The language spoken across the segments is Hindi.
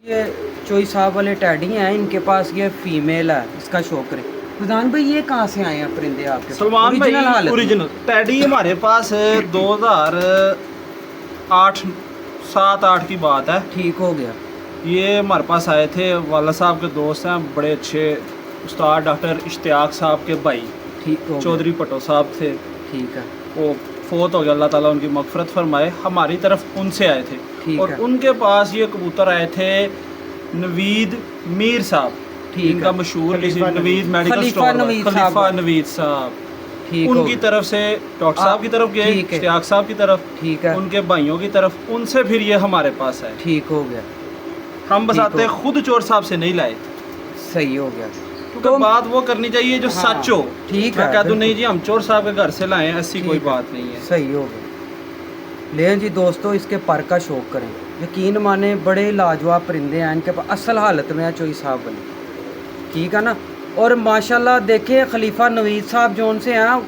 ये चोई साहब वाले टैडी हैं, इनके पास ये फीमेल है, इसका शौक करें। फैजान भाई ये कहाँ से आए हैं परिंदे आपके? सलमान भाई हालत ओरिजिनल टैडी हमारे पास 2008 7-8 की बात है। ठीक हो गया। ये हमारे पास आए थे, वाला साहब के दोस्त हैं, बड़े अच्छे उस्ताद डॉक्टर इश्तियाक साहब के भाई, ठीक हो गया। चौधरी पटो साहब थे, ठीक है। वो फोत हो गया, अल्लाह ताला उनकी मगफरत फरमाए। हमारी तरफ उनसे आए थे ठीक और है। उनके पास ये कबूतर आए थे नवीद मीर साहब, ठीक इनका है। मशहूर खलीफा नवीद मेडिकल खलीफा स्टोर, नवीद खलीफा साहब। नवीद साहब, ठीक हो उनकी गया। तरफ से डॉक्टर साहब की तरफ गए, ठीक है। इश्तियाक साहब की तरफ, ठीक है। उनके भाइयों की तरफ, उनसे फिर ये हमारे पास आए। ठीक हो गया। हम बस ठीक आते हो। खुद चोर साहब से नहीं लाए, सही हो गया। क्योंकि बात वो करनी चाहिए जो हाँ, सच हो। ठीक मैं है, कह दूं बिल्कुल। नहीं जी हम चोर साहब के घर से लाए हैं, ऐसी कोई ठीक है। बात नहीं है। सही हो गया। लें जी दोस्तों, इसके पर का शौक करें, यकीन माने बड़े लाजवाब परिंदे हैं इनके पास, असल हालत में है चोई साहब वाले, ठीक है ना। और माशाल्लाह देखिए खलीफा नवीद साहब जो उनसे हैं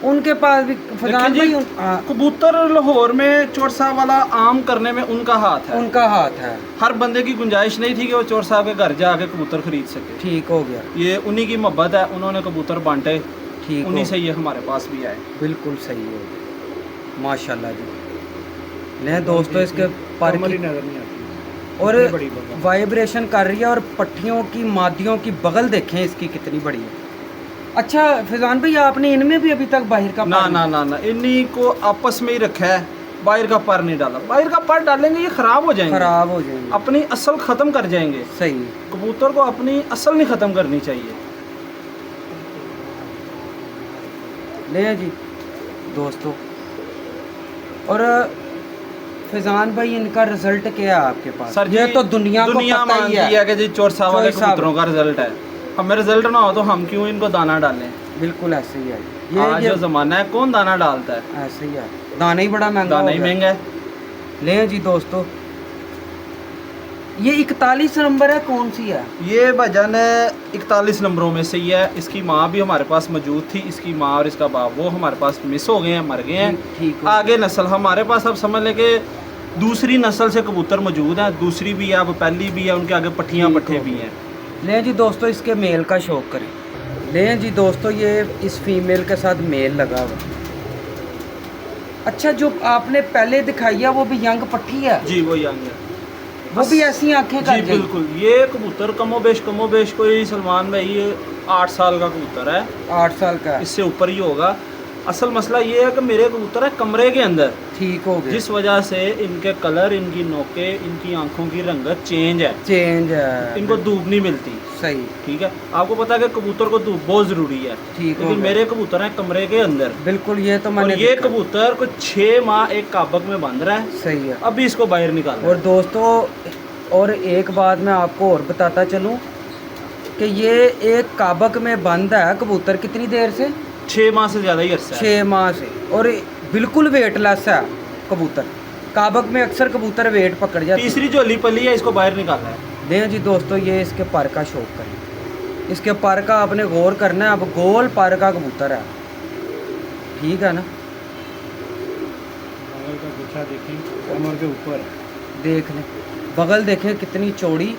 उनके पास भी फजान देखिए भाई जी, कबूतर लाहौर में चोर साहब वाला आम करने में उनका हाथ है। उनका हाथ है। हर बंदे की गुंजाइश नहीं थी कि वो चोर साहब के घर जाके कबूतर खरीद सके। ठीक हो गया। ये उन्हीं की मोहब्बत है, उन्होंने कबूतर बांटे, ठीक उन्हीं हो से ये हमारे पास भी आए। बिल्कुल सही हो गया। माशाल्लाह जी। लें दोस्तों, इसके पर कमर ही की नजर नहीं आती और इतनी बड़ी बगल। वाइब्रेशन कर रही है, और पट्टियों की मादियों की बगल देखें इसकी कितनी बड़ी है। अच्छा फैजान भाई, आपने इनमें भी अभी तक बाहर का ना पर- ना ना ना, इन्हीं को आपस में ही रखा है, बाहर का पर नहीं डाला। बाहर का पर डालेंगे ये खराब हो जाएंगे, खराब हो जाएंगे। अपनी असल खत्म कर जाएंगे। सही। कबूतर को अपनी असल नहीं खत्म करनी चाहिए। ले जी दोस्तों, और फैजान भाई इनका रिजल्ट क्या है आपके पास? सर ये जी, तो दुनिया को पता मानती ही है कि जी चोर साहब वाले चोर साहब। कबूतरों का रिजल्ट है। हमें रिजल्ट ना हो तो हम क्यों इनको दाना डालें? बिल्कुल ऐसे ही है। आज जो जमाना है कौन दाना डालता है? ऐसे ही है, दाना ही बड़ा महंगा दाना हो ही गया। महंगा है। ले जी दोस्तों, ये 41 नंबर है, कौन सी है? ये भजन 41 नंबरों में से ही है। इसकी माँ भी हमारे पास मौजूद थी, इसकी माँ और इसका बाप वो हमारे पास मिस हो गए हैं, मर गए हैं। ठीक हो आगे नस्ल हमारे पास अब समझ ले कि दूसरी नस्ल से कबूतर मौजूद हैं, दूसरी भी है, अब पहली भी है, उनके आगे पट्टियाँ ठीक पट्टे हो भी गया। हैं। ले जी दोस्तों, इसके मेल का शौक करें। ले जी दोस्तों, ये इस फीमेल के साथ मेल लगा हुआ। अच्छा, जो आपने पहले दिखाई है वो भी यंग पट्टी है? जी वो यंग है, वो भी ऐसी आंखें जी कर जाएगी? बिल्कुल। ये कबूतर कमोबेश कोई सलमान भाई ये 8 साल का कबूतर है, 8 साल का है। इससे ऊपर ही होगा। असल मसला ये है कि मेरे कबूतर है कमरे के अंदर, ठीक हो गया। जिस वजह से इनके कलर, इनकी नोके, इनकी आंखों की रंगत चेंज है, चेंज है। इनको धूप नहीं मिलती। सही। ठीक है, आपको पता है कि कबूतर को धूप बहुत ज़रूरी है, ठीक हो लेकिन गया। मेरे कबूतर हैं कमरे के अंदर। बिल्कुल, ये तो और मैंने ये देखा। कबूतर को 6 माह एक काबक में बंद रहा है, सही है। अभी इसको बाहर निकाल और दोस्तों, और एक बात मैं आपको और बताता चलूं कि ये एक काबक में बंद है कबूतर कितनी देर से? 6 माह से ज़्यादा ही अरसा है। 6 माह से। और बिल्कुल वेटलेस है कबूतर। काबक में अक्सर कबूतर वेट पकड़ जाते हैं। तीसरी जो अली पली है इसको बाहर निकालना है। दें जी दोस्तों, ये इसके पर का शौक करें। इसके पर का आपने गौर करना है। अब गोल पर का कबूतर है, ठीक है ना। बगल का गुच्छा देखें, कमर के ऊपर। देख लें, बगल देखें कितनी चौड़ी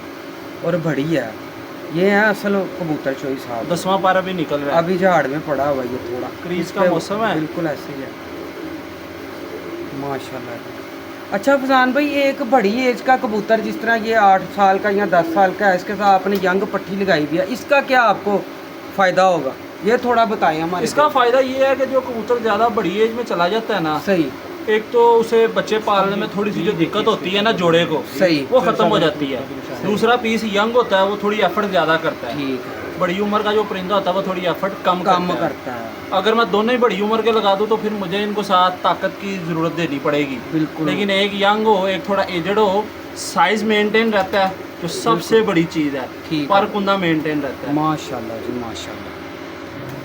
और बड़ी है। ये है असल कबूतर चोई साहब। 10वां पारा भी निकल रहा है। अभी झाड़ में पड़ा हुआ ये थोड़ा क्रीज इस का पे मौसम है। बिल्कुल ऐसे ही है, माशाल्लाह। अच्छा फजान भाई, एक बड़ी एज का कबूतर जिस तरह ये 8 साल का या 10 साल का है, इसके साथ आपने यंग पट्टी लगाई हुई है, इसका क्या आपको फ़ायदा होगा? ये थोड़ा बताएं हमारे इसका फ़ायदा ये है कि जो कबूतर ज़्यादा बड़ी एज में चला जाता है ना, सही। एक तो उसे बच्चे पालने में थोड़ी सी जो दिक्कत होती है ना जोड़े को, सही। वो ख़त्म हो जाती है। दूसरा पीस यंग होता है, वो थोड़ी एफर्ट ज़्यादा करता है। ठीक है, बड़ी उम्र का जो परिंदा होता है वो थोड़ी एफर्ट कम करता है। अगर मैं दोनों ही बड़ी उम्र के लगा दूँ तो फिर मुझे इनको साथ ताकत की ज़रूरत देनी पड़ेगी। बिल्कुल। लेकिन एक यंग हो, एक थोड़ा एजड हो, साइज मेंटेन रहता है, जो सबसे बड़ी चीज़ है। ठीक है। पर कुंदा मेंटेन रहता है। माशाल्लाह जी, माशाल्लाह।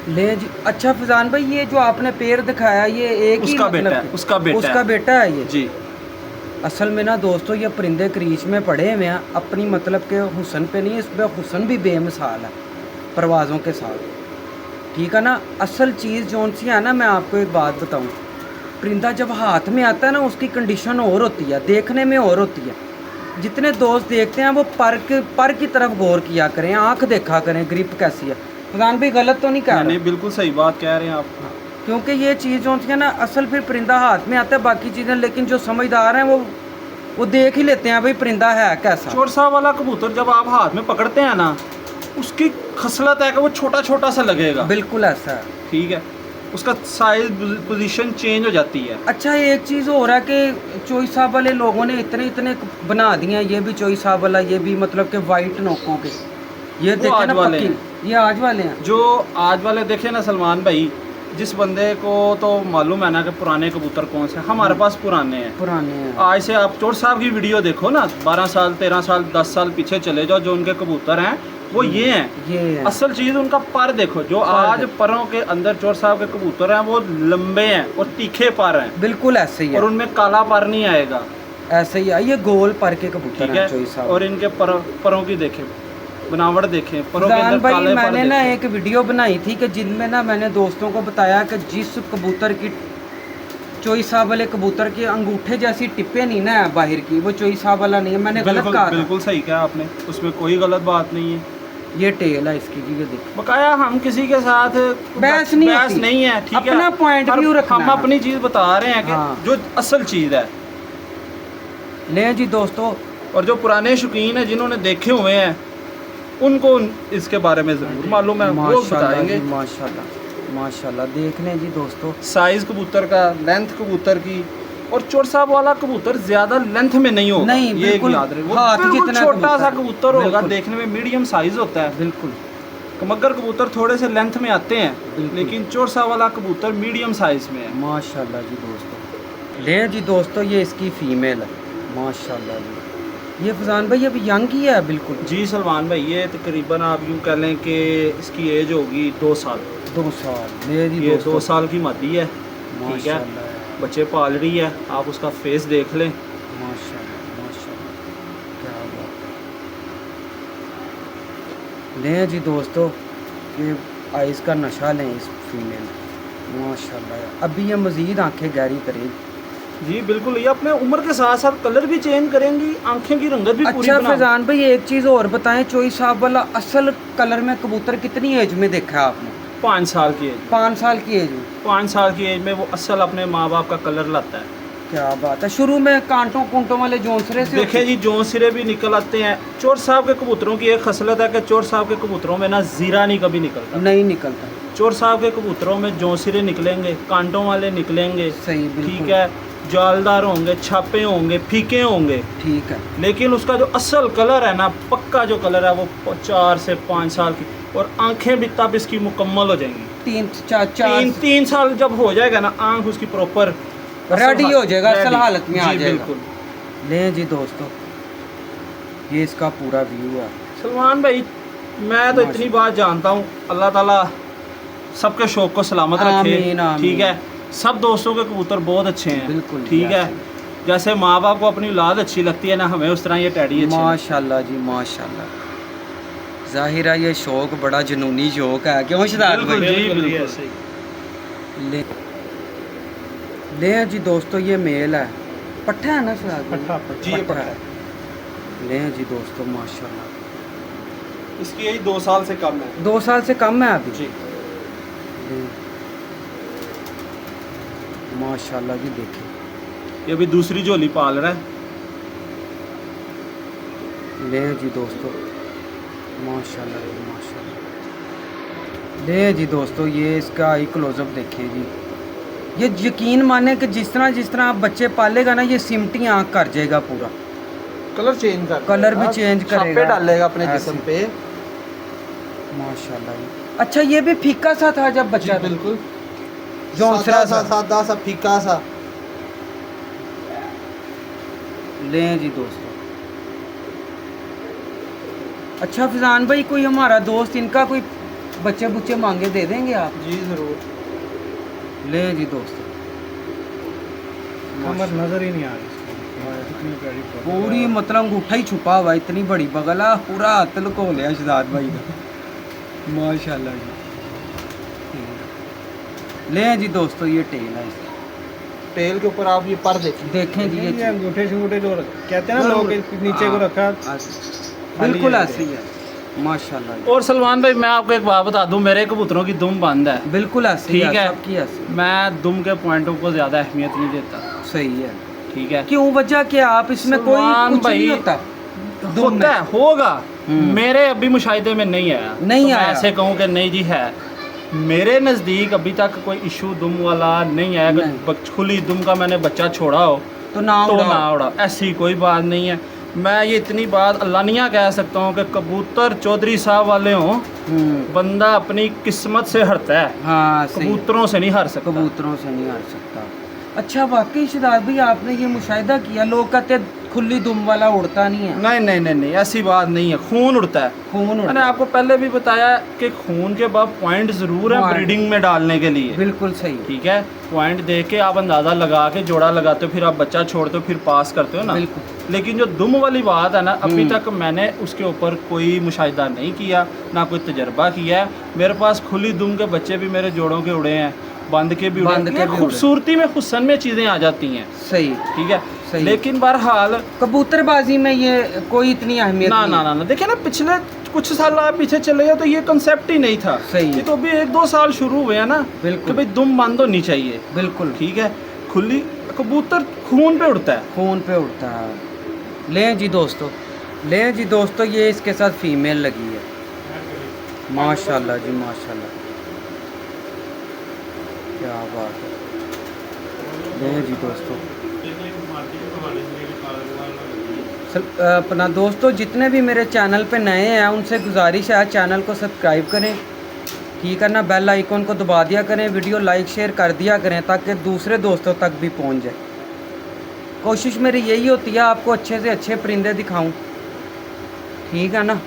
ले जी। अच्छा फजान भाई, ये जो आपने पेड़ दिखाया ये एक ही उसका बेटा है, कि- उसका बेटा है ये जी। असल में ना दोस्तों, ये परिंदे क्रीच में पड़े हुए हैं, अपनी मतलब के हुस्न पे नहीं, इस पर हुस्न भी बेमिसाल है परवाज़ों के साथ, ठीक है ना। असल चीज़ जौन सी है ना, मैं आपको एक बात बताऊं, परिंदा जब हाथ में आता है ना उसकी कंडीशन और होती है, देखने में और होती है। जितने दोस्त देखते हैं वो पर की तरफ गौर किया करें, आंख देखा करें ग्रिप कैसी है। फजान भाई गलत तो नहीं कह नहीं रहे? बिल्कुल सही बात कह रहे हैं आप। क्योंकि ये चीज़ होती है ना, असल फिर परिंदा हाथ में आता है बाकी चीज़ें, लेकिन जो समझदार हैं वो देख ही लेते हैं भाई परिंदा है कैसा। चोर साहब वाला कबूतर जब आप हाथ में पकड़ते हैं ना, उसकी खसलत है कि वो छोटा छोटा सा लगेगा। बिल्कुल ऐसा है। ठीक है, उसका साइज पोजीशन चेंज हो जाती है। अच्छा एक चीज़ हो रहा है कि चोई साहब वाले लोगों ने इतने इतने बना दिए हैं, ये भी चोई साहब वाला, ये भी मतलब कि वाइट नोकों के, ये वो देखे आज ना वाले पक्की, ये आज वाले हैं। जो आज वाले देखे ना सलमान भाई, जिस बंदे को तो मालूम है ना कि पुराने कबूतर कौन से, हमारे पास पुराने हैं। पुराने हैं। आज से आप चोर साहब की वीडियो देखो ना, 12 साल 13 साल 10 साल पीछे चले जाओ, जो उनके कबूतर हैं वो ये हैं। ये है। असल चीज़ उनका पर देखो, जो आज परों के अंदर चोर साहब के कबूतर हैं वो लंबे हैं और तीखे पर हैं, बिल्कुल ऐसे ही है, और उनमें काला पर नहीं आएगा। ऐसे ही है। ये गोल पर के कबूतर ठीक हैं चोई है, साहब। और इनके परों की देखें, बनावट देखें, परों के फजान अंदर भाई काले पर मैंने ना देखें। एक वीडियो बनाई थी कि जिनमें ना मैंने दोस्तों को बताया कि जिस कबूतर की चोई साहब वाले कबूतर के अंगूठे जैसी टिप्पे नहीं ना है बाहर की, वो चोई साहब वाला नहीं है। मैंने गलत बिल्कुल कहा था। बिल्कुल सही कहा आपने, उसमें कोई गलत बात नहीं है। ये टेल है इसकी जी, ये देखो। बकाया हम किसी के साथ बहस नहीं होती। नहीं है, ठीक है, अपना point पर view रखना हम है। अपनी चीज़ बता रहे हैं कि हाँ। जो असल चीज़ है। ले जी दोस्तों, और जो पुराने शौकीन हैं जिन्होंने देखे हुए हैं, उनको इसके बारे में ज़रूर मालूम है, वो माशाल्लाह बताएंगे। जी, माशाल्लाह माशाल्लाह। देख लें जी दोस्तों, साइज़ कबूतर का, लेंथ कबूतर की, और चोर साहब वाला कबूतर ज़्यादा लेंथ में नहीं होगा। नहीं, ये बिल्कुल याद रहे, वो हाथ बिल्कुल जितना छोटा सा कबूतर। कबूतर होगा, बिल्कुल। देखने में मीडियम साइज़ होता है। बिल्कुल मगर कबूतर थोड़े से लेंथ में आते हैं, बिल्कुल। लेकिन चोर साहब वाला कबूतर मीडियम साइज़ में है। माशाल्लाह जी दोस्तों। ले जी दोस्तों, ये इसकी फीमेल है माशाल्लाह जी। ये फजान भाई अभी यंग ही है बिल्कुल। जी सलमान भाई, ये तकरीबन आप यूँ कह लें कि इसकी एज होगी 2 साल। 2 साल। ले जी ये दोस्तों, 2 साल की मादी है, ठीक है, माशाल्लाह बच्चे पाल रही है। आप उसका फेस देख लें, माशाल्लाह माशाल्लाह, क्या बात है। लें जी दोस्तों, ये आइज़ का नशा लें इस फीमेल, माशाल्लाह। अभी ये मज़ीद आंखें गहरी करेगी। जी बिल्कुल। ये अपने उम्र के साथ साथ कलर भी चेंज करेंगी, आंखें की रंगत भी पूरी अच्छा बना। फैजान भाई एक चीज़ और बताएं, चोई साहब वाला असल कलर में कबूतर कितनी एज में देखा है आपने? 5 साल की एज, 5 साल की एज में। 5 साल की एज में वो असल अपने माँ बाप का कलर लाता है। क्या बात है। शुरू में कांटों कुंटों वाले जोंसरे से देखें जी, जों सिरे भी निकल आते हैं। चोर साहब के कबूतरों की एक खसलत है कि चोर साहब के कबूतरों में ना जीरा नहीं कभी निकलता। नहीं निकलता। चोर साहब के कबूतरों में जों सिरे निकलेंगे, कांटों वाले निकलेंगे, सही बिल्कुल। ठीक है, जालदार होंगे, छापे होंगे, फीके होंगे, ठीक है। लेकिन उसका जो असल कलर है ना, पक्का जो कलर है वो 4 से 5 साल की, और आंखें भी तब इसकी मुकम्मल हो जाएंगी। 3 साल जब हो जाएगा ना, आंख उसकी प्रॉपर रेडी हो जाएगा, असल ready। हालत में आ जी, जाएगा। बिल्कुल। ले जी दोस्तों, ये इसका पूरा व्यू है। सलमान भाई, मैं तो इतनी बात जानता हूँ, अल्लाह ताला सबके शौक को सलामत रखे, आमीन, आमीन। ठीक है। सब दोस्तों के कबूतर बहुत अच्छे हैं, बिल्कुल, ठीक है। जैसे- जैसे माँ बाप को अपनी औलाद अच्छी लगती है ना, हमें उस तरह ये टैडी अच्छी लगती माशाल्लाह जी माशाल्लाह। जाहिर है ये शौक बड़ा जुनूनी शौक है, क्यों शदाद बिल्कुल भाई? जी, बिल्कुल। ऐसे ही। ले ले जी दोस्तों, ये मेल है, पट्ठा है ना शदाद भाई? पट्ठा, जी, ये पट्ठा पट्ठा है। ले जी दोस्तों माशाल्लाह, है। इसकी एज 2 साल से कम है। 2 साल से कम है अभी। जी। ले। माशाल्लाह जी देखिए, ये अभी दूसरी झोली पाल रहा है। ले जी दोस्तों माशाल्लाह जी माशाल्लाह। ले जी दोस्तों, ये इसका आई क्लोजअप देखिए जी। ये यकीन माने कि जिस तरह आप बच्चे पालेगा ना, ये सिमटी आँख कर जाएगा पूरा। कलर चेंज कर कलर भी चेंज करेगा, डालेगा अपने ऐसे। जिस्म पे। माशाल्लाह जी। अच्छा ये भी फीका सा था जब बच्चा था? बिल्कुल, जोंसरा सा। सादा सा, फीका सा। लें जी दोस्तों। अच्छा फजान भाई, कोई हमारा दोस्त इनका कोई बच्चे बुच्चे मांगे दे देंगे आप? जी ज़रूर। लें जी दोस्तों, कमर नजर ही नहीं आ रही इसकी। कितनी प्यारी photo है। पूरी मतलब अंगूठा ही छुपा हुआ, इतनी बड़ी बगला, पूरा हाथ लुको लिया शदाद भाई का। माशाल्लाह जी। लें जी दोस्तों, ये टेल है इसका। टेल के ऊपर आप ये पर देखिए। देखें जी ये ये अंगूठे शंगूठे जो कहते हैं ना लोग कि नीचे को रखा बिल्कुल है। ऐसे ही है माशाल्लाह। और सलमान भाई मैं आपको एक बात बता दूं, मेरे कबूतरों की दुम बंद है। बिल्कुल ऐसे ही ठीक है। सबकी ऐसे मैं दुम के पॉइंटों को ज़्यादा अहमियत नहीं देता। सही है। ठीक है, क्यों वजह क्या आप इसमें कोई सलमान कुछ नहीं भाई, होता दुम होता है, होगा। हम्म। मेरे अभी मुशाहिदे में नहीं आया, नहीं तो मैं आया। ऐसे कहूँ कि नहीं जी है। मेरे नज़दीक अभी तक कोई इशू दुम वाला नहीं आया। नहीं। कि खुली दुम का मैंने बच्चा छोड़ा हो तो ना तो उड़ाओ। ना उड़ा, ऐसी कोई बात नहीं है। मैं ये इतनी बात अल्लानिया कह सकता हूँ कि कबूतर चौधरी साहब वाले हों, बंदा अपनी किस्मत से हरता है, हाँ सही है। कबूतरों से नहीं हार सकता। कबूतरों से नहीं हार सकता। अच्छा वाकई शहजाद भाई आपने ये मुशाहिदा किया, लोग कहते हैं खुली दुम वाला उड़ता नहीं है। नहीं नहीं नहीं नहीं, ऐसी बात नहीं है, खून उड़ता है। खून मैंने उड़ता आपको पहले भी बताया कि खून के बाद पॉइंट ज़रूर है Point। ब्रीडिंग में डालने के लिए। बिल्कुल सही। ठीक है, पॉइंट दे के आप अंदाज़ा लगा के जोड़ा लगाते हो, फिर आप बच्चा छोड़ते हो, फिर पास करते हो ना। बिल्कुल। लेकिन जो दुम वाली बात है ना, अभी तक मैंने उसके ऊपर कोई मुशाहिदा नहीं किया, ना कोई तजर्बा किया है। मेरे पास खुली दुम के बच्चे भी मेरे जोड़ों के उड़े हैं, बंद के भी उड़े बंद के हैं। भी उड़े। खूबसूरती में हुस्न में चीज़ें आ जाती हैं। सही ठीक है, सही। लेकिन बहरहाल कबूतरबाजी में ये कोई इतनी अहमियत ना नहीं ना है। ना ना, देखिए ना, पिछले कुछ साल आप पीछे चले जाओ तो ये कंसेप्ट ही नहीं था। सही। ये तो अभी 1-2 साल शुरू हुए हैं ना बिल्कुल। कि भाई दुम बंद होनी चाहिए। बिल्कुल ठीक है, खुली कबूतर खून पे उड़ता है। खून पे उड़ता है। लें जी दोस्तों, लें जी दोस्तों, ये इसके साथ फीमेल लगी है। माशाल्लाह जी माशाल्लाह, क्या बात है। लें जी दोस्तों, अपना दोस्तों जितने भी मेरे चैनल पे नए हैं उनसे गुजारिश है चैनल को सब्सक्राइब करें, ठीक है ना, बेल आइकन को दबा दिया करें, वीडियो लाइक शेयर कर दिया करें ताकि दूसरे दोस्तों तक भी पहुंच जाए। कोशिश मेरी यही होती है आपको अच्छे से अच्छे परिंदे दिखाऊं, ठीक है ना।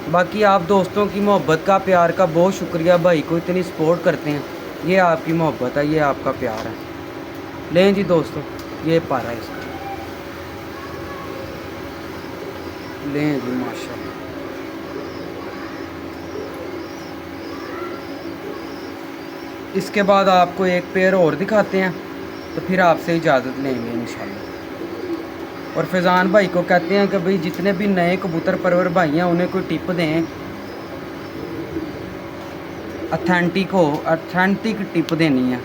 बाकी आप दोस्तों की मोहब्बत का, प्यार का बहुत शुक्रिया, भाई को इतनी सपोर्ट करते हैं, ये आपकी मोहब्बत है, ये आपका प्यार है। लें जी दोस्तों, ये पारा है इसका। लें जी माशाल्लाह। इसके बाद आपको एक पेयर और दिखाते हैं, तो फिर आपसे इजाज़त लेंगे इंशाल्लाह। और फैज़ान भाई को कहते हैं कि भाई जितने भी नए कबूतर परवर भाई हैं उन्हें कोई टिप दें, ऑथेंटिक टिप देनी है।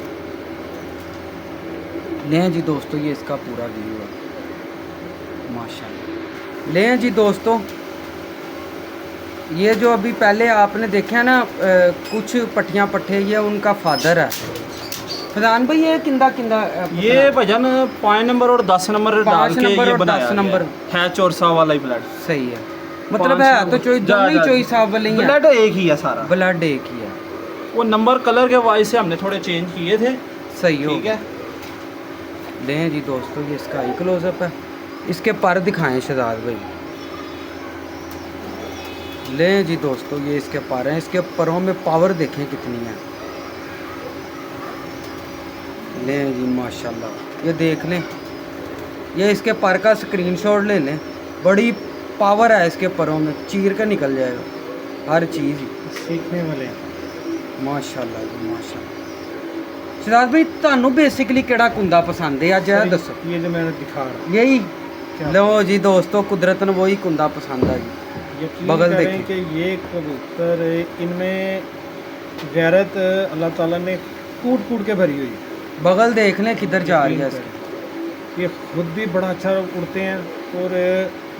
लें जी दोस्तों, ये इसका पूरा व्यू है माशाल्लाह। लें जी दोस्तों, ये जो अभी पहले आपने देखा है ना कुछ पट्टियाँ पट्टे, ये उनका फादर है। फैजान भाई ये किंदा किंदा ये भजन 5 नंबर और 10 नंबर डाल 5 के नंबर ये और बनाया 10 नंबर है, चोरसा वाला ही ब्लड। सही है, मतलब है तो चोई दोनों ही चोई साहब वाले ही हैं, ब्लड एक ही है सारा, ब्लड एक ही है। वो नंबर कलर के वाइज से हमने थोड़े चेंज किए थे। सही हो ठीक है, लें जी दोस्तों, ये इसका आई क्लोजअप है। इसके पर दिखाएं शहजाद भाई। लें जी दोस्तों, ये इसके पर हैं, इसके परों में पावर देखें कितनी है। लें जी माशाल्लाह, ये देख लें, ये इसके पर का स्क्रीनशॉट ले लें, बड़ी पावर है इसके परों में, चीर के निकल जाएगा हर चीज़। सीखने वाले माशाल्लाह जी माशाल्लाह। शहजाद भाई ਤੁਹਾਨੂੰ बेसिकली ਕਿਹੜਾ ਕੁੰਦਾ पसंद है आज यह दसो। ये जो मैंने दिखा रहा यही क्या? लो जी दोस्तों, कुदरत ने वही कुंदा पसंद है जी। यकीन बगल करें देखिए। कि ये कबूतर इनमें गैरत अल्लाह ताला ने कूट कूट के भरी हुई है। बगल देख लें किधर जा रही है यकीन इसकी। करें। ये खुद भी बड़ा अच्छा उड़ते हैं और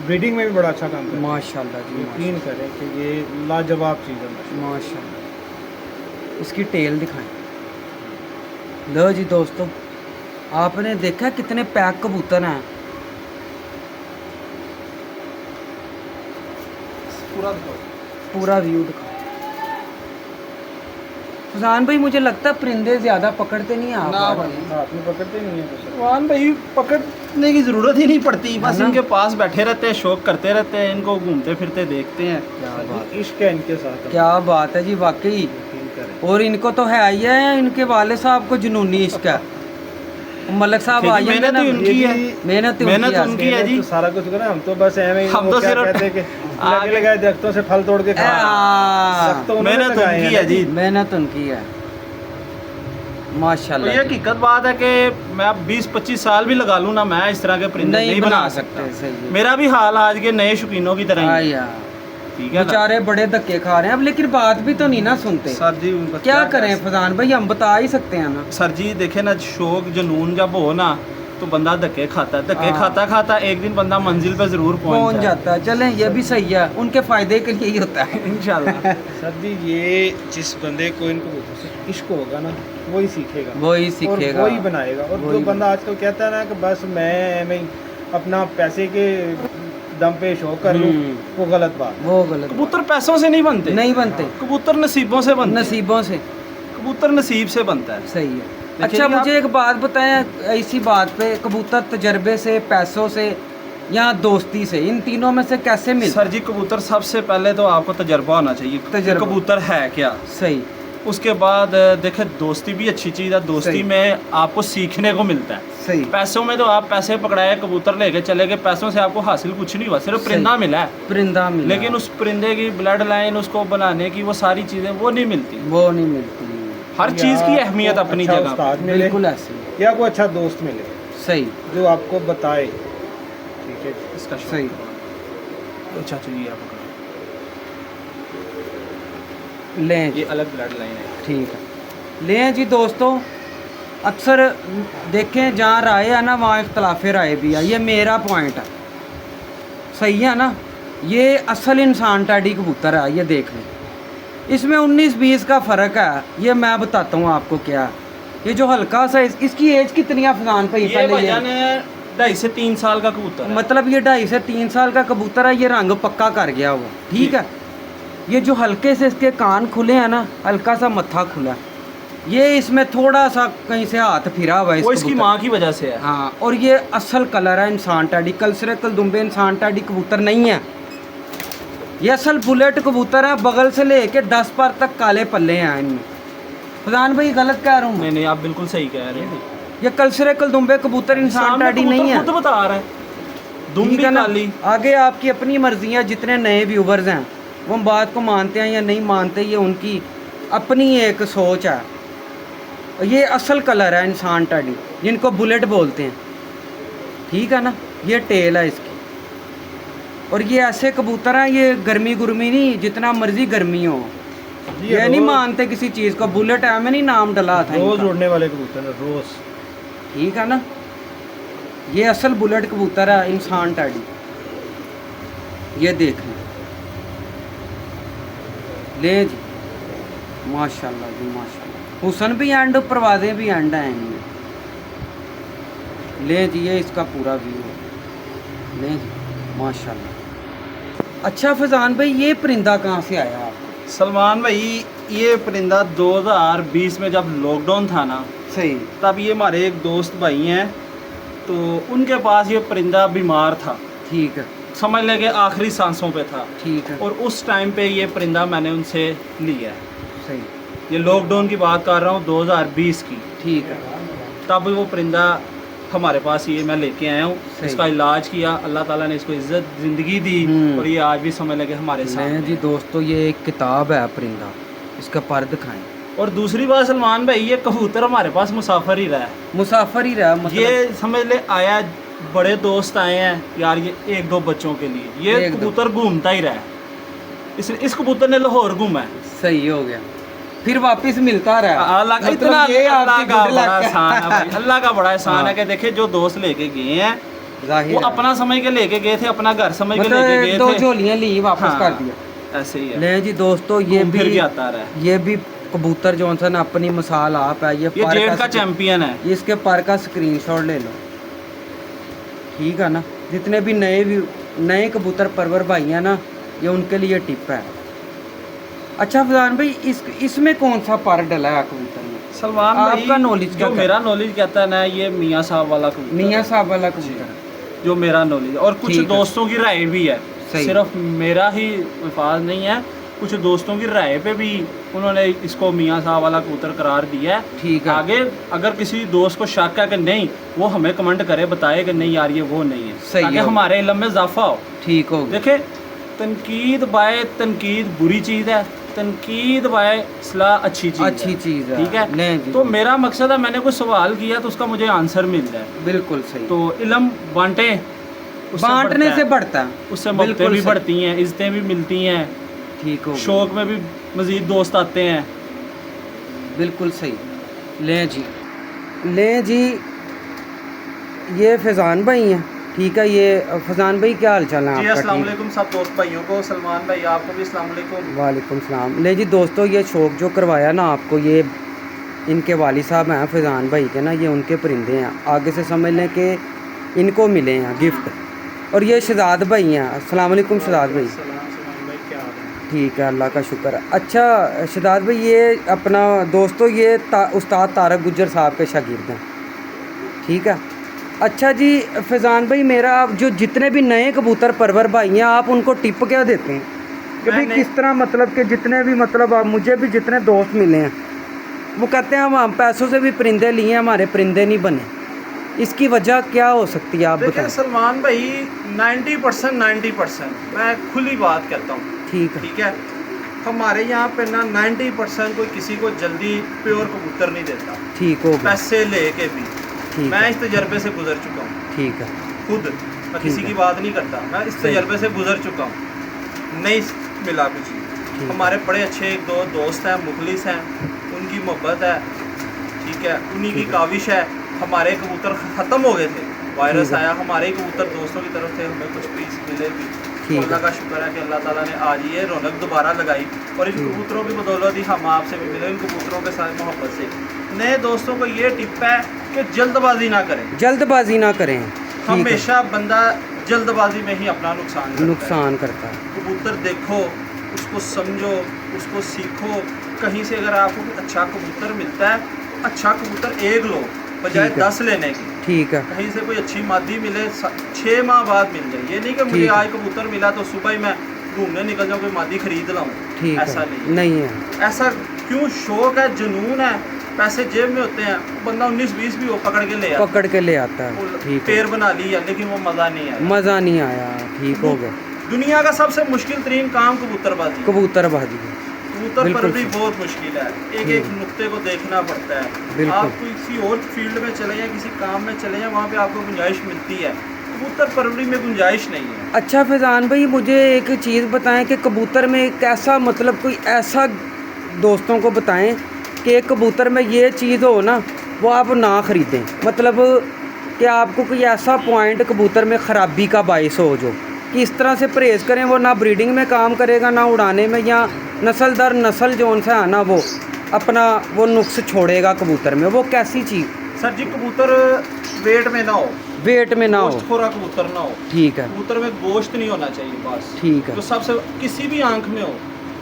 ब्रीडिंग में भी बड़ा अच्छा काम करते हैं। माशाल्लाह जी यकीन करें कि ये लाजवाब चीज़ है। माशाल्लाह। इसकी टेल दिखाएं। लो जी दोस्तों, आपने देखा कितने पैक कबूतर हैं। पूरा व्यू दिखाओ। फैजान भाई मुझे लगता है परिंदे ज़्यादा पकड़ते नहीं हैं आप। हाथ में पकड़ते नहीं है कुछ। सलमान भाई पकड़ने की ज़रूरत ही नहीं पड़ती, बस है ना? इनके पास बैठे रहते हैं, शौक करते रहते हैं, इनको घूमते फिरते देखते हैं। क्या बात, इश्क है इनके साथ। क्या बात है जी वाकई। यकीन करें। और इनको तो है ही है, इनके वाले साहब को जुनूनी इश्क है। मलक साहब क्योंकि आ जाएंगे मेहनत ना, ही उनकी है। मेहनत मेहनत उनकी उनकी है जी। तो सारा कुछ करें, हम तो बस ऐਵੇਂ हम तो क्या सिर्फ कहते हैं कि लगे आगे- लगाए दरख्तों से फल तोड़ के खा। हाँ, सब तो उन्होंने मेहनत लगाए उनकी हैं है जी। मेहनत उनकी है। तो माशाल्लाह ये हकीकत बात है कि मैं अब 20-25 साल भी लगा लूँ ना, मैं इस तरह के परिंदे नहीं बना सकता। सही है। मेरा भी हाल आज के नए शौकीनों की तरह हाँ ही है। यार, ठीक है ना बेचारे बड़े धक्के खा रहे हैं अब, लेकिन बात भी तो नहीं ना सुनते। सर जी उनका क्या करें फजान भाई, हम बता ही सकते हैं ना। सर जी देखे ना, शौक जुनून जब हो ना तो बंदा धक्के खाता है, धक्के हाँ। खाता खाता एक दिन बंदा मंजिल पे जरूर पहुंच जाता है। चलें, ये भी सही है, उनके फायदे के लिए ही होता है। इंशाल्लाह। सर जी ये जिस बंदे को इन कबूतरों से इश्क होगा ना वही सीखेगा, वही और सीखेगा, वही बनाएगा। और वही जो बंदा आजकल कहता है ना कि बस मैं अपना पैसे के दम पे शौक कर लूँ, वो गलत बात है। वो गलत कबूतर पैसों से नहीं बनते, नहीं बनते, कबूतर नसीबों से बनते हैं। नसीबों से। कबूतर नसीब से बनता है। सही है। देखिए अच्छा जी, मुझे एक बात बताएं, इसी बात पे, कबूतर तजर्बे से, पैसों से या दोस्ती से, इन तीनों में से कैसे मिलता सर जी कबूतर सबसे पहले तो आपको तजर्बा होना चाहिए, तजर्बा। कबूतर है क्या। सही। उसके बाद देखे दोस्ती भी अच्छी चीज़ है, दोस्ती सही। में आपको सीखने को मिलता है। सही। पैसों में तो आप पैसे पकड़ाए कबूतर लेके चले गए, पैसों से आपको हासिल कुछ नहीं हुआ, सिर्फ सही। परिंदा मिला है। परिंदा मिला, लेकिन उस परिंदे की ब्लड लाइन, उसको बनाने की वो सारी चीज़ें वो नहीं मिलती। वो नहीं मिलती। हर या चीज़ की अहमियत आपको अपनी अच्छा जगह उस्ताद पे। मिले, बिल्कुल ऐसे। या कोई अच्छा दोस्त मिले सही। जो आपको बताए। ठीक है, इसका शौक। सही। अच्छा चाहिए आप पकड़ो। लें जी, ये अलग ब्लड लाइन है। ठीक है। लें जी दोस्तों, अक्सर देखें जहाँ राय है ना वहाँ इख्तलाफ राय भी है, ये मेरा पॉइंट है। सही है ना। ये असल इंसान टैडी कबूतर है, ये देख लें, इसमें 19-20 का फ़र्क है। ये मैं बताता हूँ आपको क्या। ये जो हल्का सा इसकी एज कितनी है फजान पे? ये पहले भाईजान 2.5 से 3 साल का कबूतर है। मतलब ये 2.5 से 3 साल का कबूतर है, ये रंग पक्का कर गया हुआ। ठीक है। ये जो हल्के से इसके कान खुले हैं ना, हल्का सा मत्था खुला, ये इसमें थोड़ा सा कहीं से हाथ फिरा हुआ है इस वो इसकी कबूतर। माँ की वजह से है। हाँ, और ये असल कलर है इंसान टैडी, कलसरे कलदुम्बे इंसान टैडी कबूतर नहीं है। ये असल बुलेट कबूतर है, बगल से लेके 10 पर तक काले पल्ले हैं इनमें। फजान भाई गलत कह रहा हूँ मैं? नहीं आप बिल्कुल सही कह रहे हैं। ये कलसरे कलदुम्बे कबूतर इंसान सामने टैडी कबूतर नहीं है। खुद बता रहा है, दुम ठीक भी है ना। काली। आगे आपकी अपनी मर्जी है, जितने नए व्यूवर्स हैं वो हम बात को मानते हैं या नहीं मानते, ये उनकी अपनी एक सोच है। ये असल कलर है इंसान टैडी, जिनको बुलेट बोलते हैं। ठीक है ना। ये टेल है इसकी, और ये ऐसे कबूतर हैं, ये गर्मी गुर्मी नहीं, जितना मर्जी गर्मी हो, ये नहीं मानते किसी चीज़ को। बुलेट है, मैंने नाम डला था रोज इनका। उड़ने वाले कबूतर है, रोज। ठीक है ना। ये असल बुलेट कबूतर है इंसान टैडी, ये देख लें। ले जी, माशाल्लाह जी माशाल्लाह। हुसन भी एंड, परवाज़ें भी एंड हैं इनमें। ले जी, ये इसका पूरा व्यू है। ले जी, माशाल्लाह। अच्छा फजान भाई, ये परिंदा कहाँ से आया आपको? सलमान भाई ये परिंदा 2020 में जब लॉकडाउन था ना, सही। तब ये हमारे एक दोस्त भाई हैं, तो उनके पास ये परिंदा बीमार था, ठीक है। समझ लें कि आखिरी सांसों पे था। ठीक है। और उस टाइम पे ये परिंदा मैंने उनसे लिया है। सही। ये लॉकडाउन की बात कर रहा हूँ 2020 की। ठीक है। तब वो परिंदा हमारे पास ये मैं लेके आया हूँ, सही। इसका इलाज किया, अल्लाह ताला ने इसको इज्जत ज़िंदगी दी, और ये आज भी समझ लगे हमारे साथ मैं जी दोस्तों, ये एक किताब है परिंदा, इसका पर दिखाएं। और दूसरी बात सलमान भाई, ये कबूतर हमारे पास मुसाफिर ही रहा है। मुसाफिर ही रहा मतलब। ये समझ ले आया, बड़े दोस्त आए हैं यार, ये 1-2 बच्चों के लिए, ये एक दो। कबूतर घूमता ही रहा है। इस कबूतर ने लाहौर घूमा है, सही हो गया, फिर वापस मिलता रहा। अल्लाह का मतलब इतना ये अल्लाह आपकी का good बड़ा luck है। एहसान है भाई, अल्लाह का बड़ा एहसान है कि देखे जो दोस्त लेके गए हैं जाहिर वो है। अपना समझ के लेके गए थे, अपना घर समझ के लेके मतलब गए 2 थे। झोलियां ली, वापस हाँ, कर दिया। ऐसे ही है। ले जी दोस्तों, ये घूम फिर भी के आता रहा है। ये भी कबूतर जॉनसन अपनी मिसाल आप है। ये ये पर जेड का चैंपियन है। ये इसके पर का स्क्रीनशॉट ले लो। ठीक है ना। जितने भी नए कबूतर परवर भाई हैं ना, ये उनके लिए टिप है। अच्छा फजान भाई, इसमें कौन सा पर डला है कबूतर में? सलमान आपका भाई, knowledge क्या जो मेरा नॉलेज कहता है ना, ये मियाँ साहब वाला कबूतर मियाँ साहब वाला कबूतर है। जो मेरा नॉलेज, और कुछ ठीक है। दोस्तों की राय भी है, सही। सिर्फ मेरा ही अल्फाज नहीं है, कुछ दोस्तों की राय पे भी उन्होंने इसको मियाँ साहब वाला कबूतर करार दिया है। ठीक है। आगे अगर किसी दोस्त को शक है कि नहीं, वो हमें कमेंट करे, बताए कि नहीं यार ये वो नहीं है, सही ताकि है। हमारे इल्म में इजाफा हो। ठीक हो गया। देखे, तनकीद बाय तनकीद बुरी चीज़ है, तनकीद बाय सलाह अच्छी चीज़ अच्छी चीज़ है। ठीक है। नहीं जी, तो मेरा मकसद है, मैंने कोई सवाल किया तो उसका मुझे आंसर मिल जाए। बिल्कुल सही। तो इल्म बांटे, उससे बांटने बढ़ता से है। बढ़ता है, उससे मोहब्बतें बिल्कुल भी सही। बढ़ती हैं, इज्जतें भी मिलती हैं, ठीक हो, शौक में भी मज़ीद दोस्त आते हैं। बिल्कुल सही। लें जी, ये फैज़ान भाई हैं, ठीक है। ये फैज़ान भाई क्या हाल चाल है जी आपका? अस्सलाम ठीक। वालेकुम सब दोस्त भाइयों को, सलमान भाई आपको भी अस्सलाम वालेकुम। वालेकुम सलाम। ले जी दोस्तों, ये शौक जो करवाया ना आपको, ये इनके वाली साहब हैं फैज़ान भाई के ना, ये उनके परिंदे हैं। आगे से समझ लें कि इनको मिले हैं गिफ्ट। और ये शहजाद भाई हैं। अस्सलाम वालेकुम शहजाद भाई। सलमान भाई क्या हाल है? ठीक है, अल्लाह का शुक्र है। अच्छा शहजाद भाई, ये अपना दोस्तों ये उस्ताद तारक गुज्जर साहब के शागिर्द हैं, ठीक है। अच्छा जी फैज़ान भाई, मेरा आप जो जितने भी नए कबूतर परवर भाई हैं, आप उनको टिप क्या देते हैं कि भाई मैंने- किस तरह, मतलब कि जितने भी, मतलब आप मुझे भी जितने दोस्त मिले हैं वो कहते हैं हम पैसों से भी परिंदे लिए, हमारे परिंदे नहीं बने। इसकी वजह क्या हो सकती है, आप देखिए बताएं। सलमान भाई 90% मैं खुली बात कहता हूँ, ठीक है, ठीक है। हमारे यहाँ पे ना 90% कोई किसी को जल्दी प्योर कबूतर नहीं देता, ठीक हो गया, पैसे लेके भी। ठीक मैं है, इस तजर्बे से गुजर चुका हूँ ठीक है, खुद, मैं ठीक किसी है। की बात नहीं करता, मैं इस सही। तजर्बे से गुजर चुका हूँ। नहीं मिला कुछ। ठीक है। हमारे बड़े अच्छे एक दो दोस्त हैं, मुखलिस हैं, उनकी मोहब्बत है, ठीक है, उन्हीं की ठीक है। काविश है। हमारे कबूतर ख़त्म हो गए थे, वायरस ठीक है। आया, हमारे ही कबूतर दोस्तों की तरफ से हमें कुछ पीस मिले भी। ठीक तो अल्लाह है। का शुक्र है कि अल्लाह ताला ने आज ये रौनक दोबारा लगाई, और इन ठीक। कबूतरों की बदौलत ही हम आपसे भी मिले, इन कबूतरों के साथ मोहब्बत से। नए दोस्तों को ये टिप है कि जल्दबाजी ना करें। जल्दबाजी ना करें, ठीक है। हमेशा बंदा जल्दबाजी में ही अपना नुकसान करता है। नुकसान करता है, कबूतर देखो, उसको समझो, उसको सीखो। कहीं से अगर आपको कोई अच्छा कबूतर मिलता है, अच्छा कबूतर एक लो बजाय ठीक है। 10 लेने की। ठीक है, कहीं से कोई अच्छी मादी मिले 6 माह बाद मिल जाए। ये नहीं कि मुझे ठीक है। आज कबूतर मिला तो सुबह ही मैं घूमने निकल जाऊँ, कोई मादी खरीद लाऊं। ठीक ऐसा है, नहीं है। नहीं है। ऐसा क्यों? शौक है, जुनून है, पैसे जेब में होते हैं, बंदा 19-20 भी हो पकड़ के ले आता पकड़ के ले आता है, वो ठीक है। पैर बना लिया, लेकिन वो मज़ा नहीं आया। मज़ा नहीं आया, ठीक हो गया। दुनिया का सबसे मुश्किल तरीन काम कबूतरबाजी है। कबूतरबाजी, कबूतर बिल्कुल परवरी सही। बहुत मुश्किल है, एक ठीक। एक नुक्ते को देखना पड़ता है। बिल्कुल। आप किसी और फील्ड में चले जाएं, किसी काम में चले जाएं, वहाँ पे आपको गुंजाइश मिलती है, कबूतर परवरी में गुंजाइश नहीं है। अच्छा फैज़ान भाई, मुझे एक चीज़ बताएं कि कबूतर में एक ऐसा, मतलब कोई ऐसा दोस्तों को बताएं कि एक कबूतर में ये चीज़ हो ना, वो आप ना ख़रीदें। मतलब कि आपको कोई ऐसा पॉइंट कबूतर में ख़राबी का बायस हो जो कि इस तरह से परहेज़ करें, वो ना ब्रीडिंग में काम करेगा, ना उड़ाने में, या नस्ल दर नस्ल जो सा है ना, वो अपना वो नुक्स छोड़ेगा कबूतर में। वो कैसी चीज़? सर जी, कबूतर वेट में ना हो, वेट में ना हो, गोश्तखोरा कबूतर ना हो। ठीक है, कबूतर में गोश्त नहीं होना चाहिए बस, ठीक है, जो सबसे किसी भी आंख में हो।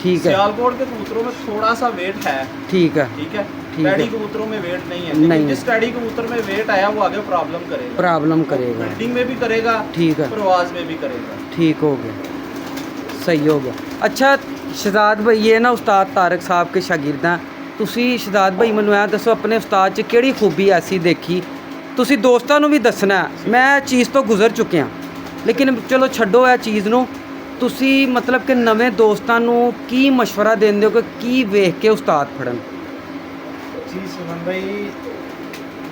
ठीक है, सियालकोट के कबूतरों में थोड़ा सा वेट है, ठीक है, ठीक है। ठीक है। टैडी कबूतरों में वेट नहीं है, नहीं लेकिन है। जिस टैडी कबूतर में वेट आया वो आगे प्रॉब्लम करेगा। प्रॉब्लम करेगा, बिल्डिंग में भी करेगा, ठीक है, प्रवाज में भी करेगा। ठीक हो गया, सही हो गया। अच्छा शहजाद भाई, ये ना उस्ताद तारक साहब के शागिर्द हैं। ਤੁਸੀਂ शहजाद भाई ਮੈਨੂੰ ਇਹ ਦੱਸੋ, ਆਪਣੇ ਉਸਤਾਦ 'ਚ ਕਿਹੜੀ ਖੂਬੀ ਐਸੀ ਦੇਖੀ? ਤੁਸੀਂ ਦੋਸਤਾਂ ਨੂੰ ਵੀ ਦੱਸਣਾ ਹੈ। ਮੈਂ ਇਹ ਚੀਜ਼ ਤੋਂ ਗੁਜ਼ਰ ਚੁੱਕਿਆ, ਲੇਕਿਨ ਚਲੋ ਛੱਡੋ ਇਹ ਚੀਜ਼ ਨੂੰ। ਤੁਸੀਂ ਮਤਲਬ ਕਿ ਨਵੇਂ ਦੋਸਤਾਂ ਨੂੰ ਕੀ ਮਸ਼ਵਰਾ ਦਿੰਦੇ ਹੋ ਕਿ ਕੀ ਵੇਖ ਕੇ ਉਸਤਾਦ ਫੜਨ? जी सुमन भाई,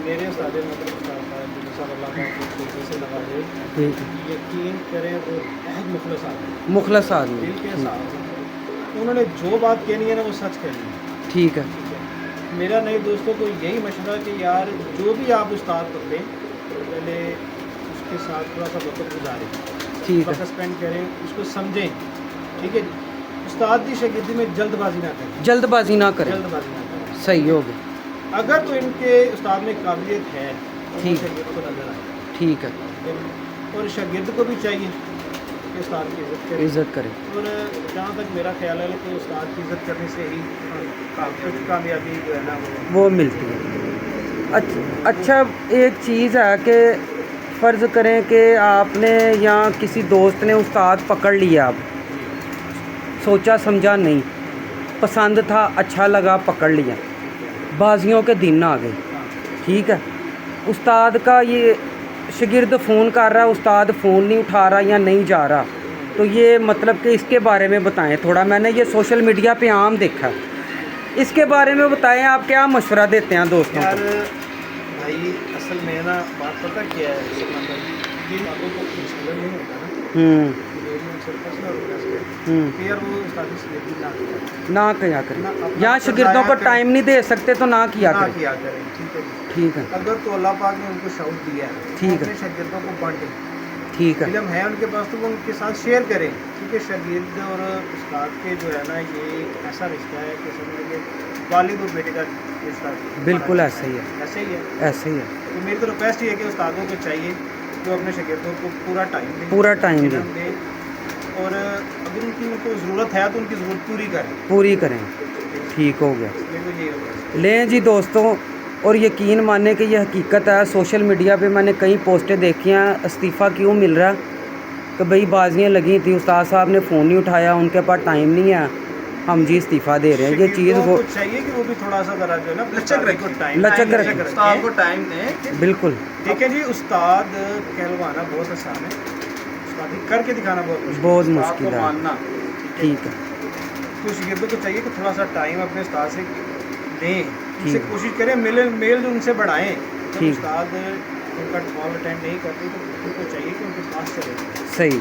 मेरे सारे मतलब उस्ताद साहब अल्लाह पाक को खुशी से नवाजे, ठीक है, यकीन करें वो बहुत मुखलस आदमी, मुखलस आदमी, दिल के साथ उन्होंने जो बात कहनी है ना वो सच कहनी है। ठीक है, ठीक है। मेरा नए दोस्तों को यही मशवरा कि यार जो भी आप उस्ताद पकड़ें, पहले उसके साथ थोड़ा सा वक्त गुजारें, ठीक है, वक्त स्पेंड करें, उसको समझें, ठीक है जी। उस्ताद की शागिर्दी में जल्दबाजी ना करें, जल्दबाजी ना करें, जल्दबाजी ना करें। सही हो गया, अगर तो इनके उस्ताद में काबिलियत है तो वो ठीक। शागिर्द को नजर आए, ठीक है, और शागिर्द को भी चाहिए कि उस्ताद की इज्जत करे। इज्जत करें, और जहाँ तक मेरा ख्याल है कि उस्ताद की इज्जत करने से ही कामयाबी जो है ना वो वो मिलती है। अच्छा एक चीज़ है कि फ़र्ज़ करें कि आपने या किसी दोस्त ने उस्ताद पकड़ लिया, अब सोचा समझा नहीं, पसंद था, अच्छा लगा, पकड़ लिया, बाजियों के दिन आ गए, ठीक है। उस्ताद का ये शागिर्द फ़ोन कर रहा है, उस्ताद फ़ोन नहीं उठा रहा या नहीं जा रहा, तो ये मतलब कि इसके बारे में बताएं थोड़ा, मैंने ये सोशल मीडिया पे आम देखा, इसके बारे में बताएं, आप क्या मशवरा देते हैं दोस्तों यार को? भाई असल में ना बात पता क्या है, सलमान भाई, जिन बातों को कुछ समझ नहीं होता ना, तो यार वो उस्तादी से लेती ना करें। ना क्या करें, ना अपना यहाँ शागिर्दों को करें। टाइम नहीं दे सकते तो ना किया ना करें। किया करें, ठीक है जी। ठीक है, अगर तो अल्लाह पाक ने उनको शौक दिया है, ठीक है। अपने शागिर्दों को बांटें, ठीक है, इल्म है उनके पास तो वो उनके साथ शेयर करें, क्योंकि शागिर्द और उस्ताद के जो है ना ये एक ऐसा रिश्ता है कि समझ लीजिए वालिद और बेटे का रिश्ता। बिल्कुल ऐसा ही है, ऐसे ही है। ऐसे ही है। तो मेरी तो रिक्वेस्ट ये है कि उस्तादों को चाहिए कि वो अपने शागिर्दों को पूरा टाइम दें, पूरा टाइम इल्म दें, और अगर उनको ज़रूरत है तो उनकी ज़रूरत पूरी करें। पूरी करें। ठीक हो गया। मेरे को ये होगा। लें जी दोस्तों, और यकीन माने कि यह हकीकत है। सोशल मीडिया पे मैंने कई पोस्टें देखी हैं, इस्तीफ़ा क्यों मिल रहा कि भाई बाजियाँ लगी थी, उस्ताद साहब ने फ़ोन नहीं उठाया, उनके पास टाइम नहीं है, हम जी इस्तीफ़ा दे रहे हैं। ये चीज़ शागिर्दों वो को चाहिए कि वो भी थोड़ा सा ज़रा जो है ना लचक रखें, लचक रखें। उस्ताद को टाइम दें। बिल्कुल। देखिए जी, उस्ताद कहलवाना बहुत आसान है, उस्तादी करके दिखाना बहुत मुश्किल बहुत उस्ताद मुश्किल को है। मानना। ठीक है, तो शागिर्दों को चाहिए कि थोड़ा सा टाइम अपने उस्ताद से दें, उनसे ठीक है। कोशिश करें मेल जो उनसे बढ़ाएं। जब ठीक। उस्ताद उनका कॉल अटेंड नहीं करते तो उनको चाहिए कि उनके पास चले जाएं। सही।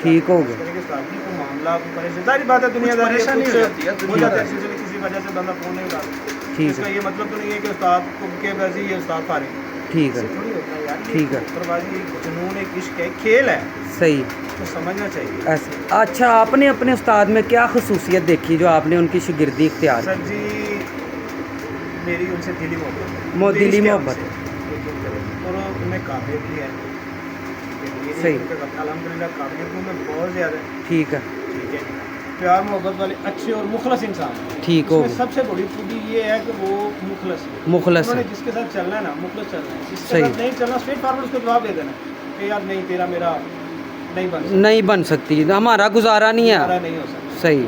ठीक हो गया। उस्ताद जी को मामला परेशान, जाहिर बात है दुनियादारी है, परेशानी कुछ हो जाती है, हो दुनियादारी। जाता है सिलसिले, किसी वजह से बंदा फ़ोन नहीं उठाता। ठीक इसका है, ये मतलब तो नहीं है कि उस्ताद को के वैसे ही उस्ताद फारिग है। ठीक है, ऐसे थोड़ी होता है यार, ठीक है। फुटबॉलबाजी एक जुनून, एक इश्क है, खेल है, सही। तो समझना चाहिए। ऐसे अच्छा, आपने अपने उस्ताद में क्या खसूसियत देखी जो आपने उनकी शागिर्दी इख्तियार सर जी, मेरी उनसे दिली मोहब्बत दिली इश्क है मोहब्बत। उनसे, और उनमें काबिलियत भी है। सही। अल्हम्दुलिल्लाह काबिलियत उनमें बहुत ज़्यादा है। ठीक है, ठीक है, प्यार मोहब्बत वाले अच्छे और मुखलस इंसान हैं। ठीक हो इसमें गया। सबसे बड़ी खूबी ये है कि वो मुखलस है। मुखलस उन्होंने है। जिसके साथ चलना है ना, मुखलस चलना है, जिसके सही। साथ नहीं चलना स्ट्रेट फॉरवर्ड उसको जवाब दे देना कि यार नहीं, तेरा मेरा नहीं बन सकता, नहीं बन सकती, हमारा गुजारा नहीं हमारा है। नहीं हो सकता। सही।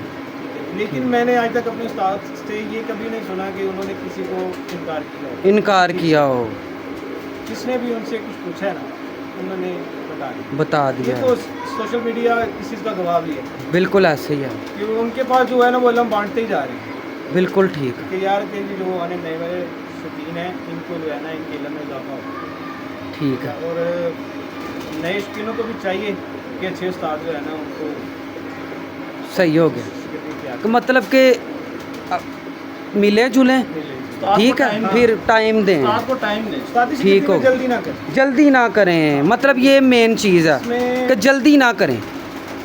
लेकिन मैंने आज तक अपने उस्ताद से ये कभी नहीं सुना कि उन्होंने किसी को इनकार किया हो। इनकार किया हो, जिसने भी उनसे कुछ पूछा है ना, उन्होंने बता ये दिया। तो सोशल मीडिया इस चीज़ का गवाह भी है बिल्कुल ऐसे ही है। कि उनके पास जो है ना वो इल्म बांटते ही जा रहे हैं बिल्कुल ठीक है। कि यार के जो आने नए नए शौकीन हैं, इनको जो है ना इनके इल्म में इजाफा हो। ठीक है, और नए शौकीनों को भी चाहिए कि अच्छे उस्ताद जो है ना उनको सही हो गया। शागिर्दी किया तो मतलब कि मिले जुलें, मिले। उस्ताद ठीक को है, टाइम फिर टाइम दें, उस्ताद को टाइम दें। उस्तादी ठीक शागिर्दी हो में जल्दी ना करें। जल्दी ना करें, मतलब ये मेन चीज़ है इसमें कि जल्दी ना करें।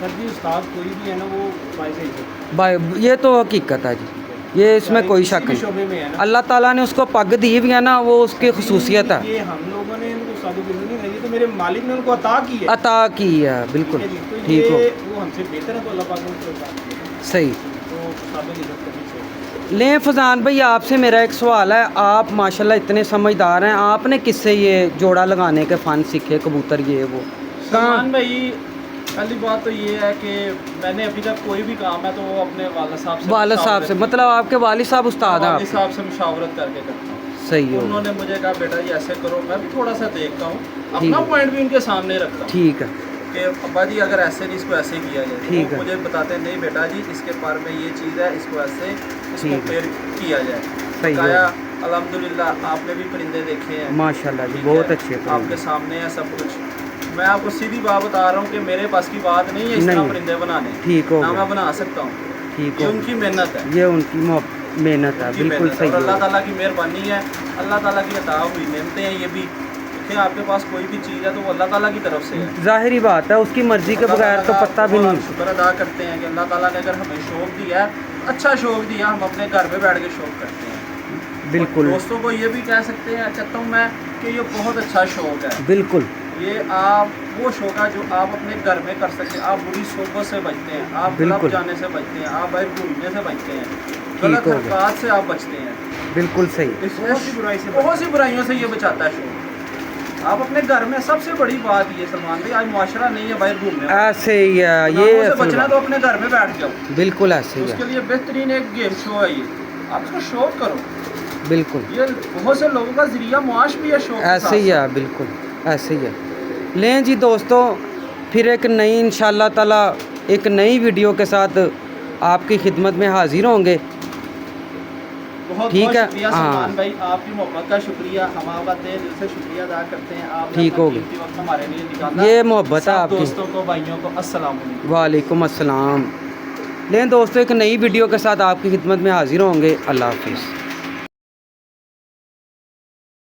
सर जी उस्ताद कोई भी है ना वो वाइज है, भाई ये तो हकीकत है जी, ये इसमें कोई शक किसी भी नहीं। शोबे में है ना। अल्लाह ताला ने उसको पग दी भी है ना, वो उसकी खसूसियत है, ये हम लोगों ने इनको उस्तादों की ज़िंदगी नहीं, ये तो मेरे मालिक ने उनको अता की है। अता की है। बिल्कुल ठीक है जी, तो ठीक हो, ये वो हमसे बेहतर है, तो अल्लाह पाक ने उनको अता की है। सही। तो उस्तादों की इज्जत करनी चाहिए। लें फजान भाई, आपसे मेरा एक सवाल है, आप माशाल्लाह इतने समझदार हैं, आपने किससे ये जोड़ा लगाने के फ़न सीखे, कबूतर ये वो सलमान भाई, पहली बात तो ये है कि मैंने अभी तक कोई भी काम है तो वो अपने वालिद साहब से वालिद साहब से, मतलब आपके वालिद साहब उस्ताद हैं वालिद आपके? साहब से मुशावरत करके करता हूँ। सही हो, उन्होंने मुझे कहा बेटा जी ऐसे करो, मैं भी थोड़ा सा देखता हूँ, अपना पॉइंट भी उनके सामने रखता हूँ ठीक है, कि अब्बा जी अगर ऐसे नहीं, इसको ऐसे किया जाए। ठीक तो है। मुझे बताते हैं नहीं बेटा जी इसके पर में ये चीज़ है, इसको ऐसे इसको ठीक है। फिर किया जाए। सही हो, बताया अल्हम्दुलिल्लाह आपने भी परिंदे देखे हैं, माशाल्लाह जी, ठीक बहुत है, अच्छे आपके परिंदे। सामने है सब कुछ। मैं आपको सीधी बात बता रहा हूँ कि मेरे पास की बात नहीं है इस तरह नहीं। परिंदे बनाने, ठीक हो ना गया, मैं बना सकता हूँ, ठीक ये हो, उनकी मेहनत है, ये उनकी मेहनत है। उनकी बिल्कुल मेहनत है। सही और अल्लाह हो, ताला की मेहरबानी है, अल्लाह ताला की अता हुई नेमतें हैं ये भी। देखिए आपके पास कोई भी चीज़ है तो वो अल्लाह ताला की तरफ से है, जाहिर ही बात है, उसकी मर्जी के अल्लाह बगैर तो ताला का पता भी बहुत नहीं। शुक्र अदा करते हैं कि अल्लाह ताला ने अगर हमें शौक़ दिया है, अच्छा शौक़ दिया, हम अपने घर में बैठ के शौक़ करते हैं। बिल्कुल और दोस्तों को ये भी कह सकते हैं, कहता हूँ मैं कि ये बहुत अच्छा शौक़ है। बिल्कुल, ये आप वो शौक़ है जो आप अपने घर में कर सकते हैं। आप बुरी सोबत से बचते हैं, आप गलत बिल्कुल। जाने से बचते हैं, आप बाहर घूमने से बचते हैं, ठीक गलत हो गया। हरकत से आप बचते हैं। बिल्कुल सही, बहुत सी बुराई से बहुत सी बुराइयों से ये बचाता है शौक़। आप अपने घर में सबसे बड़ी बात ये सलमान भाई, आज मुआशरा नहीं है बाहर घूमने वाला। ऐसे ही है गुनाहों ये से असल बचना बात। तो अपने घर में बैठ जाओ। बिल्कुल ऐसे ही उसके है, लिए बेहतरीन एक गेम शो है ये, आप इसको शौक़ करो। बिल्कुल ये बहुत से लोगों का जरिया मुआश भी है शौक़ के ऐसे ही साथ। है, बिल्कुल ऐसे ही है। लें जी दोस्तों, फिर एक नई इंशाल्लाह ताला एक नई वीडियो के साथ आपकी खिदमत में हाजिर होंगे। बहुत ठीक बहुत है, शुक्रिया हाँ। सलमान भाई, आपकी मोहब्बत का शुक्रिया, हम आपका तहे दिल से शुक्रिया अदा करते हैं। आप ठीक हो गया। वक्त हमारे लिए निकाला। ये मोहब्बत है सब आपकी। दोस्तों को, भाइयों को अस्सलाम वालेकुम। वालेकुम अस्सलाम। लेकिन दोस्तों एक नई वीडियो के साथ आपकी खिदमत में हाजिर होंगे। अल्लाह हाफिज़।